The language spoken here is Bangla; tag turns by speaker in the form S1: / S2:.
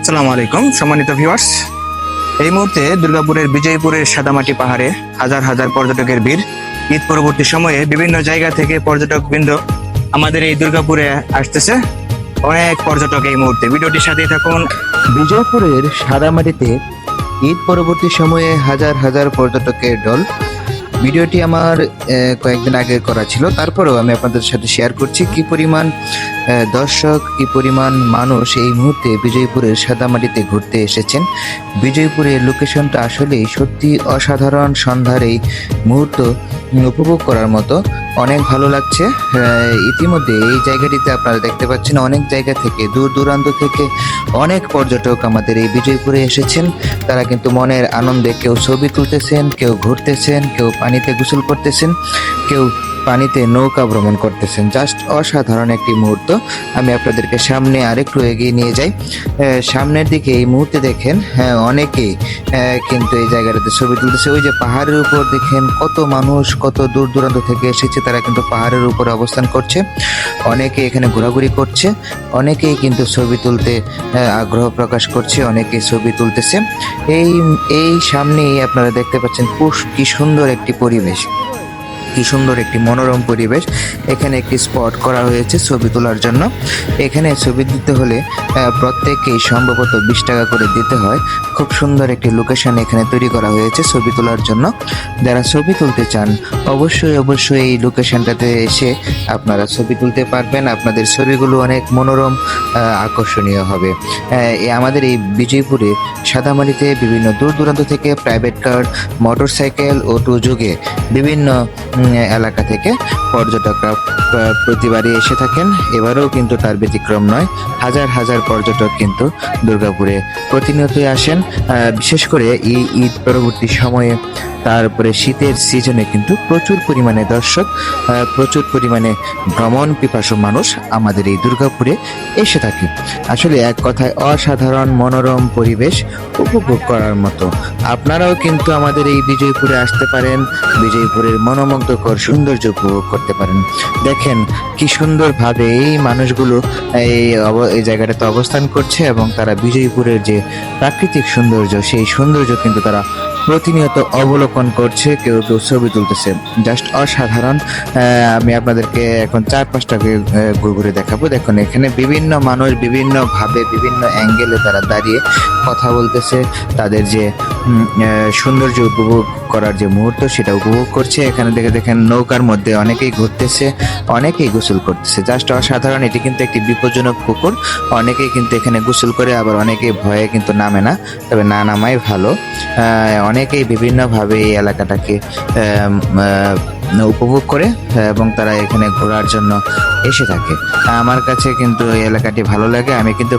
S1: আসসালামু আলাইকুম সম্মানিত ভিউয়ার্স। এই মুহূর্তে দুর্গাপুরের বিজয়পুরের সাদামাটি পাহাড়ে হাজার হাজার পর্যটকের ভিড়। ঈদ পরবর্তী সময়ে বিভিন্ন জায়গা থেকে পর্যটকবৃন্দ আমাদের এই দুর্গাপুরে আসতেছে। অনেক পর্যটক এই মুহূর্তে, ভিডিওটির সাথেই থাকুন।
S2: বিজয়পুরের সাদামাটিতে ঈদ পরবর্তী সময়ে হাজার হাজার পর্যটকের ঢল। ভিডিওটি আমার কয়েকদিন আগে করা ছিল, তারপরেও আমি আপনাদের সাথে শেয়ার করছি কি পরিমাণ দর্শক, কি পরিমাণ মানুষ এই মুহূর্তে বিজয়পুরের সাদামাটিতে ঘুরতে এসেছেন। বিজয়পুরের লোকেশনটা আসলেই সত্যি অসাধারণ। সন্ধ্যার এই মুহূর্ত উপভোগ করার মতো, অনেক ভালো লাগছে। ইতিমধ্যে এই জায়গাটিতে আপনারা দেখতে পাচ্ছেন অনেক জায়গা থেকে, দূর দূরান্ত থেকে অনেক পর্যটক আমাদের এই বিজয়পুরে এসেছেন। তারা কিন্তু মনের আনন্দে কেউ ছবি তুলতেছেন, কেউ ঘুরতেছেন, কেউ পানিতে গোসল করতেছেন, কেউ পানিতে নৌকা ভ্রমণ করতেছেন। জাস্ট অসাধারণ একটি মুহূর্ত। আমি আপনাদেরকে সামনে আরেকটু এগিয়ে নিয়ে যাই। সামনের দিকে এই মুহূর্তে দেখেন অনেকেই কিন্তু এই জায়গাটাতে ছবি তুলতেছে। ওই যে পাহাড়ের উপর দেখেন কত মানুষ, কত দূর দূরান্ত থেকে এসেছে। তারা কিন্তু পাহাড়ের উপরে অবস্থান করছে, অনেকে এখানে ঘোরাঘুরি করছে, অনেকেই কিন্তু ছবি তুলতে আগ্রহ প্রকাশ করছে, অনেকেই ছবি তুলতেছে। এই সামনেই আপনারা দেখতে পাচ্ছেন কি সুন্দর একটি পরিবেশ, কি সুন্দর একটি মনোরম পরিবেশ। এখানে একটি স্পট করা হয়েছে ছবি তোলার জন্য। এখানে ছবি দিতে হলে প্রত্যেকেই সম্ভবত 20 টাকা করে দিতে হয়। খুব সুন্দর একটি লোকেশন এখানে তৈরি করা হয়েছে ছবি তোলার জন্য। যারা ছবি তুলতে চান অবশ্যই এই লোকেশনটাতে এসে আপনারা ছবি তুলতে পারবেন। আপনাদের ছবিগুলো অনেক মনোরম, আকর্ষণীয় হবে। আমাদের এই বিজয়পুরে সাদামাটিতে বিভিন্ন দূর দূরান্ত থেকে প্রাইভেট কার, মোটরসাইকেল, অটো যোগে বিভিন্ন এলাকা থেকে পর্যটকরা প্রতিবারই এসে থাকেন। এবারেও কিন্তু তার ব্যতিক্রম নয়। হাজার হাজার পর্যটক কিন্তু দুর্গাপুরে প্রতিনিয়তই আসেন। বিশেষ করে এই ঈদ পরবর্তী সময়ে, তারপরে শীতের সিজনে কিন্তু প্রচুর পরিমাণে দর্শক, প্রচুর পরিমাণে ভ্রমণ পিপাসু মানুষ আমাদের এই দুর্গাপুরে এসে থাকে। আসলে এক কথায় অসাধারণ মনোরম পরিবেশ উপভোগ করার মতো। আপনারাও কিন্তু আমাদের এই বিজয়পুরে আসতে পারেন, বিজয়পুরের মনোমুগ্ধকর সৌন্দর্য উপভোগ করতে পারেন। দেখেন কি সুন্দরভাবে এই মানুষগুলো এই জায়গাটাতে অবস্থান করছে এবং তারা বিজয়পুরের যে প্রাকৃতিক সৌন্দর্য, সেই সৌন্দর্য কিন্তু তারা প্রতিনিয়ত অবলোকন করছে, কেউ কেউ ছবি তুলতেছে। জাস্ট অসাধারণ। আমি আপনাদেরকে এখন 4-5টাকে ঘুরে দেখাবো। দেখুন এখানে বিভিন্ন মানুষ বিভিন্নভাবে, বিভিন্ন অ্যাঙ্গেলে তারা দাঁড়িয়ে কথা বলতেছে। তাদের যে সৌন্দর্য উপভোগ করার যে মুহূর্ত, সেটা উপভোগ করছে। এখানে দেখেন নৌকার মধ্যে অনেকেই ঘুরতেছে, অনেকেই গোসল করতেছে। জাস্ট অসাধারণ। এটি কিন্তু একটি বিপজ্জনক পুকুর। অনেকেই কিন্তু এখানে গোসল করে, আবার অনেকেই ভয়ে কিন্তু নামে না, তবে না নামাই ভালো। অনেকেই বিভিন্নভাবে এই এলাকাটাকে উপভোগ করে এবং তারা এখানে ঘোরার জন্য এসে থাকে। আমার কাছে কিন্তু এই এলাকাটি ভালো লাগে। আমি কিন্তু